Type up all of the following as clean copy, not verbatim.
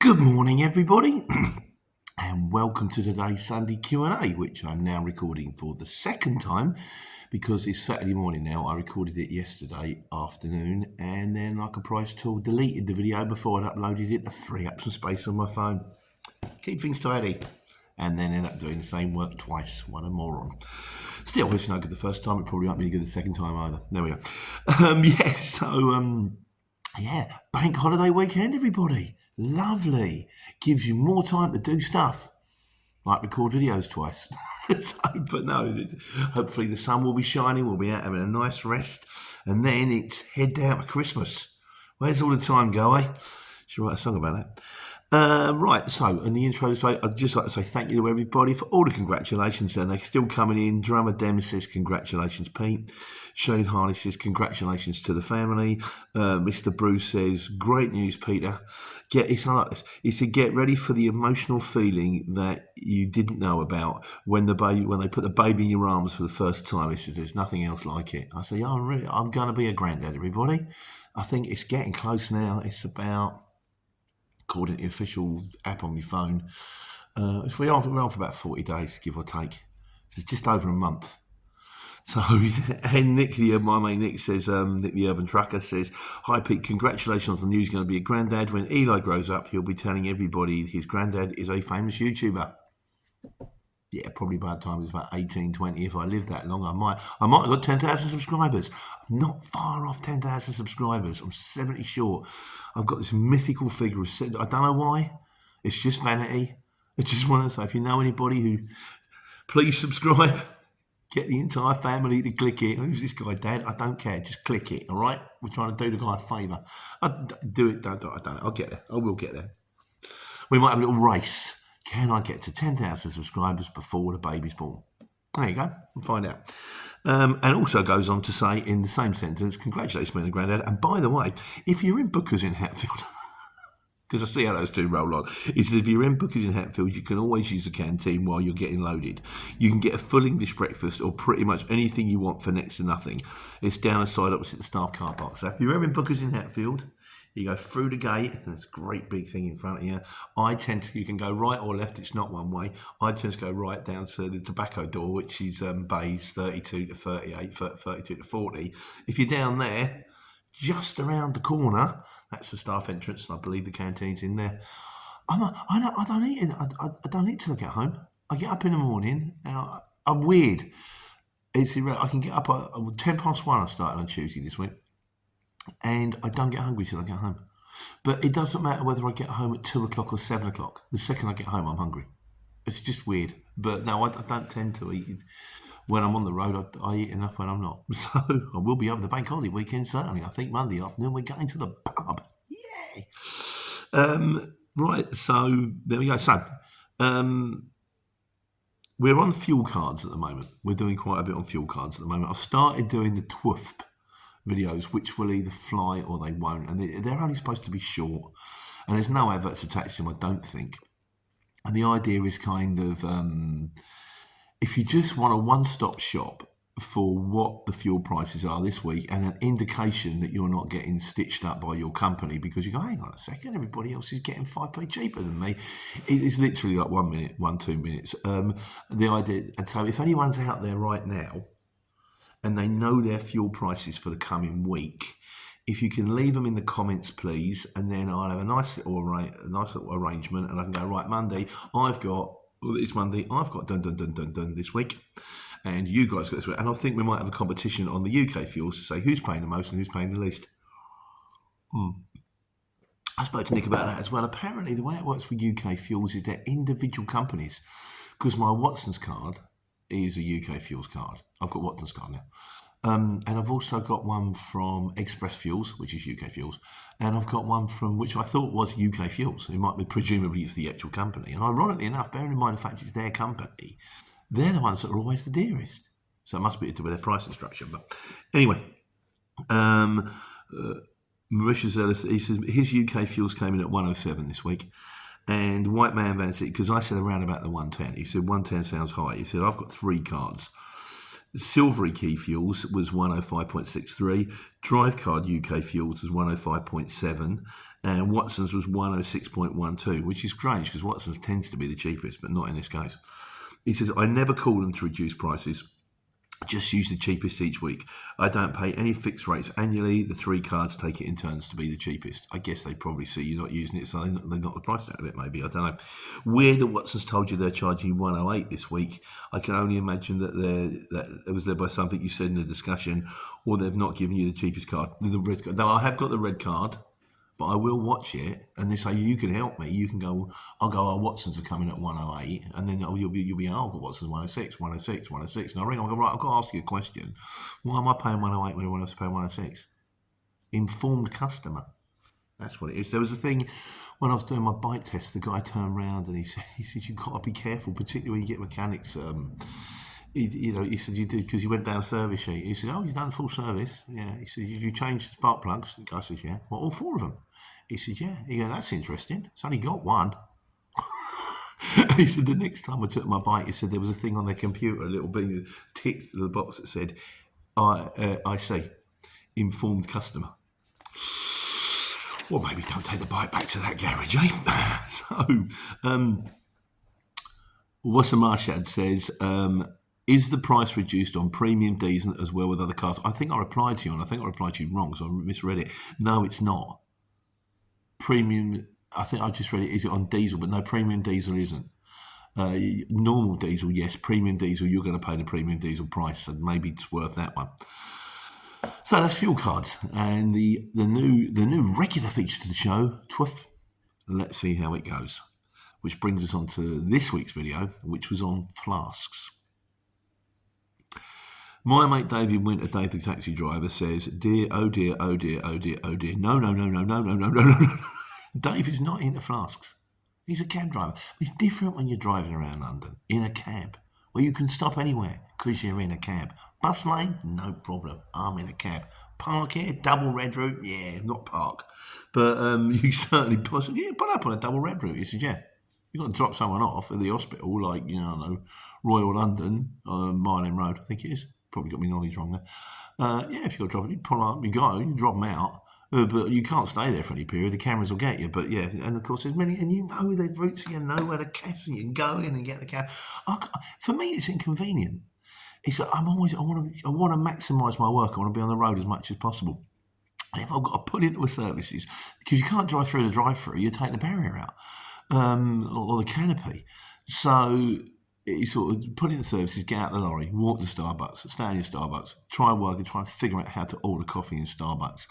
Good morning, everybody, and welcome to today's Sunday Q&A, which I'm now recording for the second time because it's Saturday morning now. I recorded it yesterday afternoon, and then, like a prize tool, deleted the video before I'd uploaded it to free up some space on my phone. Keep things tidy, and then end up doing the same work twice. What a moron. Still, it's no good the first time. It probably won't be good the second time either. There we go. Yeah, bank holiday weekend, everybody. Lovely. Gives you more time to do stuff, like record videos twice. But no, hopefully the sun will be shining, we'll be out having a nice rest, and then it's head down to Christmas. Where's all the time go, eh? Should write a song about that. Right, so in the intro today, I'd just like to say thank you to everybody for all the congratulations, and they're still coming in. Drummer Dem says congratulations, Pete. Shane Harley says congratulations to the family. Mr. Bruce says great news, Peter. It's like this. He said get ready for the emotional feeling that you didn't know about when they put the baby in your arms for the first time. He said there's nothing else like it. I said yeah, I'm going to be a granddad, everybody. I think it's getting close now. It's about, according to the official app on my phone, we're on for about 40 days, give or take. So it's just over a month. So, and Nick, my mate Nick says, Nick the Urban Trucker says, hi Pete, congratulations on the news, going to be a granddad. When Eli grows up, he'll be telling everybody his granddad is a famous YouTuber. Yeah, probably by the time he's about 18, 20, if I live that long, I might have got 10,000 subscribers. I'm not far off 10,000 subscribers. I'm 70 short. I've got this mythical figure of, I don't know why. It's just vanity. I just want to say, if you know anybody who, please subscribe. Get the entire family to click it. Who's this guy, Dad? I don't care. Just click it, all right? We're trying to do the guy a favour. Do it. Don't. I'll get there. I will get there. We might have a little race. Can I get to 10,000 subscribers before the baby's born? There you go. We'll find out. And also goes on to say in the same sentence, congratulations, being a granddad. And by the way, if you're in Booker's in Hatfield, because I see how those two roll on. He says if you're in Booker's in Hatfield, you can always use the canteen while you're getting loaded. You can get a full English breakfast or pretty much anything you want for next to nothing. It's down the side opposite the staff car park. So if you're ever in Booker's in Hatfield, you go through the gate, and there's a great big thing in front of you. You can go right or left, it's not one way. I tend to go right down to the tobacco door, which is bays 32 to 38, 32 to 40. If you're down there, just around the corner, that's the staff entrance, and I believe the canteen's in there. I don't eat till I get home. I get up in the morning, and I'm weird. I can get up at 1:10 I started on Tuesday this week, and I don't get hungry till I get home. But it doesn't matter whether I get home at 2 o'clock or 7 o'clock. The second I get home, I'm hungry. It's just weird. But no, I don't tend to eat. When I'm on the road, I eat enough when I'm not. So I will be over the bank holiday weekend, certainly. I think Monday afternoon we're going to the pub. Yay! Right, so there we go. So we're on fuel cards at the moment. We're doing quite a bit on fuel cards at the moment. I've started doing the TWIFP videos, which will either fly or they won't. And they're only supposed to be short. And there's no adverts attached to them, I don't think. And the idea is kind of... if you just want a one-stop shop for what the fuel prices are this week and an indication that you're not getting stitched up by your company because you go, hang on a second, everybody else is getting 5p cheaper than me. It is literally like 1 minute, 2 minutes. The idea, and so if anyone's out there right now and they know their fuel prices for the coming week, if you can leave them in the comments, please, and then I'll have a nice little arrangement, and I can go, right, Monday, it's Monday, I've got done this week, and you guys got this week. And I think we might have a competition on the UK fuels to say who's paying the most and who's paying the least. I spoke to Nick about that as well. Apparently, the way it works with UK fuels is they're individual companies, because my Watson's card is a UK fuels card. I've got Watson's card now. And I've also got one from Express Fuels, which is UK Fuels, and I've got one from which I thought was UK Fuels. It might be, presumably it's the actual company. And ironically enough, bearing in mind the fact it's their company, they're the ones that are always the dearest. So it must be to do with their pricing structure. But anyway, Mauritius Ellis, he says his UK Fuels came in at 107 this week. And White Man Vanity, because I said around about the 110. He said 110 sounds high. He said, I've got 3 cards. Silvery Key Fuels was 105.63. Drive Card UK Fuels was 105.7. And Watson's was 106.12, which is strange because Watson's tends to be the cheapest, but not in this case. He says, I never call them to reduce prices. Just use the cheapest each week. I don't pay any fixed rates annually. The 3 cards take it in turns to be the cheapest. I guess they probably see you're not using it, so they knock the price out of it, maybe. I don't know. Weird that Watson's told you they're charging you 108 this week. I can only imagine that it was led by something you said in the discussion, or they've not given you the cheapest card. The red card. Though I have got the red card, but I will watch it, and they say you can help me. You can go. I'll go. Oh, Watson's are coming at 108, and then you'll be. Oh, but Watson's 106, 106, 106. And I ring. I go, right. I've got to ask you a question. Why am I paying 108 when everyone else is paying 106? Informed customer. That's what it is. There was a thing when I was doing my bike test. The guy turned around and he said you've got to be careful, particularly when you get mechanics. He said you did because you went down a service sheet. He said, oh, you've done full service. Yeah. He said, you changed the spark plugs? The guy says, yeah. Well, all 4 of them. He said, yeah. He goes, that's interesting. It's only got 1. He said, the next time I took my bike, he said there was a thing on their computer, a little bit ticked to the box that said, I see, informed customer. Well, maybe don't take the bike back to that garage, eh? What's the Marshad says, is the price reduced on premium diesel as well with other cars? I think I replied to you, and I think I replied to you wrong, so I misread it. No, it's not. Premium, I think I just read it, is it on diesel? But no, premium diesel isn't. Normal diesel, yes. Premium diesel, you're going to pay the premium diesel price, so maybe it's worth that one. So that's fuel cards, and the new regular feature to the show, Twiff. Let's see how it goes. Which brings us on to this week's video, which was on flasks. My mate David Winter, Dave the taxi driver, says, dear, oh dear, oh dear, oh dear, oh dear. No. Dave is not into flasks. He's a cab driver. It's different when you're driving around London in a cab, where you can stop anywhere because you're in a cab. Bus lane, no problem. I'm in a cab. Park here, double red route, yeah, not park. But you certainly put up on a double red route. He said, yeah. You've got to drop someone off at the hospital, like, Royal London, Mile End Road, I think it is. Probably got my knowledge wrong there. Yeah, if you've got to drop it, you pull up, you drop them out. But you can't stay there for any period. The cameras will get you. But yeah, and of course there's many, and you know the routes, you know where the cabs, and you can go in and get the cab. For me, it's inconvenient. I want to maximise my work. I want to be on the road as much as possible. And if I've got to put into a services, because you can't drive through the drive-through, you take the barrier out. Or the canopy. So you sort of put in the services, get out the lorry, walk to Starbucks, stay in your Starbucks, try work and try and figure out how to order coffee in Starbucks.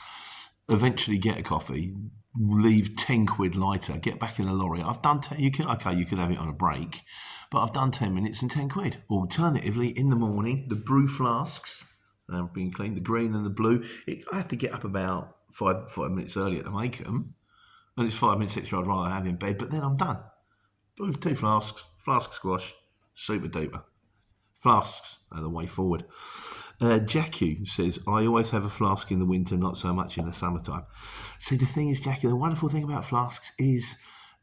Eventually get a coffee, leave 10 quid lighter, get back in the lorry. I've done you could have it on a break, but I've done 10 minutes and 10 quid. Alternatively, in the morning, the brew flasks, being cleaned, the green and the blue, I have to get up about 5 minutes earlier to make them. And it's 5 minutes extra I'd rather have in bed, but then I'm done. Brew 2 flasks, flask squash, super duper. Flasks are the way forward. Jackie says, I always have a flask in the winter, not so much in the summertime. See, the thing is, Jackie, the wonderful thing about flasks is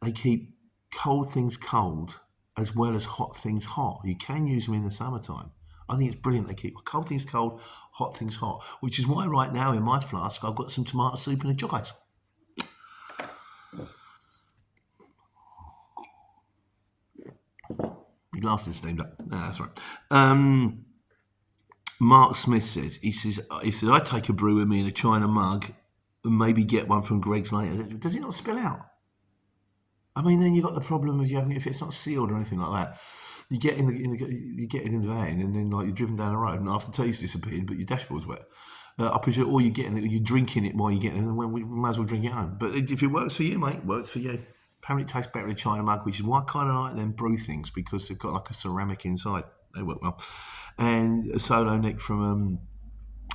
they keep cold things cold as well as hot things hot. You can use them in the summertime. I think it's brilliant. They keep cold things cold, hot things hot, which is why right now in my flask I've got some tomato soup and a jog ice. Your glass is steamed up. No, that's right. Mark Smith says, he says, I take a brew with me in a china mug and maybe get one from Greg's later. Does it not spill out? I mean, then you've got the problem of if it's not sealed or anything like that. You get you get it in the van, and then you're driven down the road, and half the tea's disappeared, but your dashboard's wet. I presume, or you're drinking it while you're getting it, and we might as well drink it home. But if it works for you, mate, it works for you. Apparently, it tastes better in a china mug, which is why I kind of like them brew things, because they've got like a ceramic inside. They work well. And Solo Nick from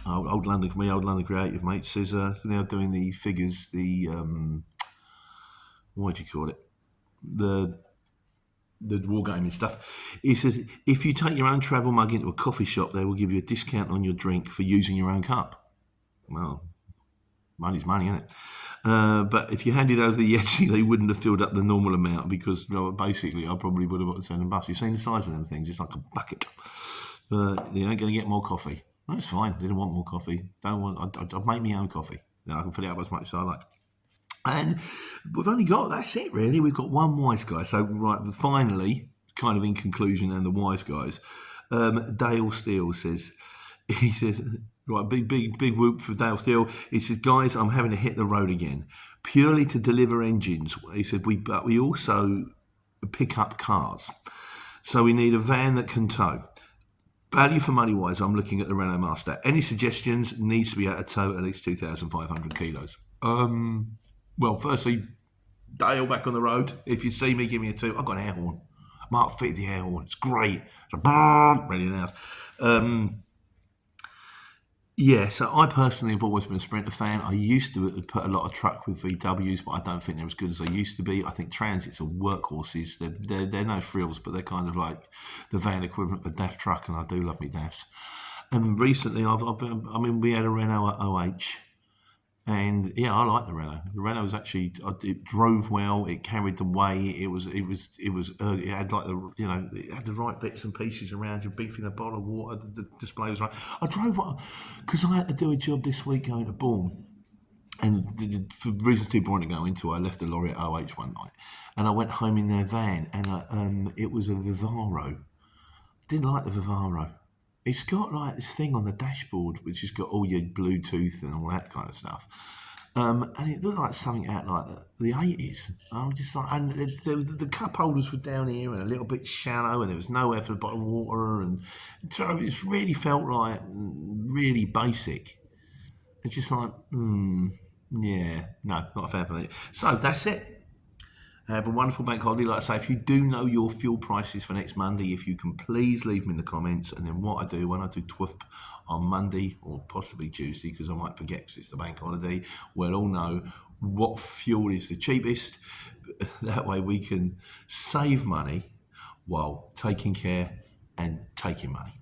Old London Creative, mate, says now doing the figures, the what do you call it, the wargaming stuff. He says if you take your own travel mug into a coffee shop, they will give you a discount on your drink for using your own cup. Well, money's money, isn't it? But if you handed over the Yeti, they wouldn't have filled up the normal amount because basically I probably would have got to send them bus. You've seen the size of them things; it's like a bucket. but you ain't going to get more coffee. That's fine. Didn't want more coffee. Don't want. I'll make my own coffee. I can fill it up as much as I like. And we've only got, that's it really. We've got one wise guy. So right, finally, kind of in conclusion, and the wise guys, Dale Steele says, he says, right, big whoop for Dale Steele. He says, guys, I'm having to hit the road again, purely to deliver engines. He said, but we also pick up cars, so we need a van that can tow. Value for money wise, I'm looking at the Renault Master. Any suggestions? Needs to be able to tow at least 2,500 kilos. Well, firstly, Dale back on the road. If you see me, give me a toot. I've got an air horn. Mark fit the air horn. It's great. It's ready now. Yeah, so I personally have always been a Sprinter fan. I used to put a lot of truck with VWs, but I don't think they're as good as they used to be. I think Transits are workhorses. They're no frills, but they're kind of like the van equivalent of a DAF truck, and I do love me DAFs. And recently, we had a Renault OH. And yeah, I like the Renault. The Renault was actually, it drove well. It carried the weight. It had like it had the right bits and pieces around you, beefing a bottle of water. The display was right. I drove because I had to do a job this week going to Bourne, and for reasons too boring to go into, I left the lorry at OH one night, and I went home in their van, and it was a Vivaro. Didn't like the Vivaro. It's got like this thing on the dashboard which has got all your Bluetooth and all that kind of stuff. And it looked like something out like the 80s. I'm just like, and the cup holders were down here and a little bit shallow, and there was nowhere for the bottled water, and so it really felt like really basic. It's just like, yeah, no, not a fan for it. So that's it. Have a wonderful bank holiday. Like I say, if you do know your fuel prices for next Monday, if you can please leave them in the comments. And then what I do when I do TWIP on Monday or possibly Tuesday, because I might forget because it's the bank holiday, we'll all know what fuel is the cheapest. That way we can save money while taking care and taking money.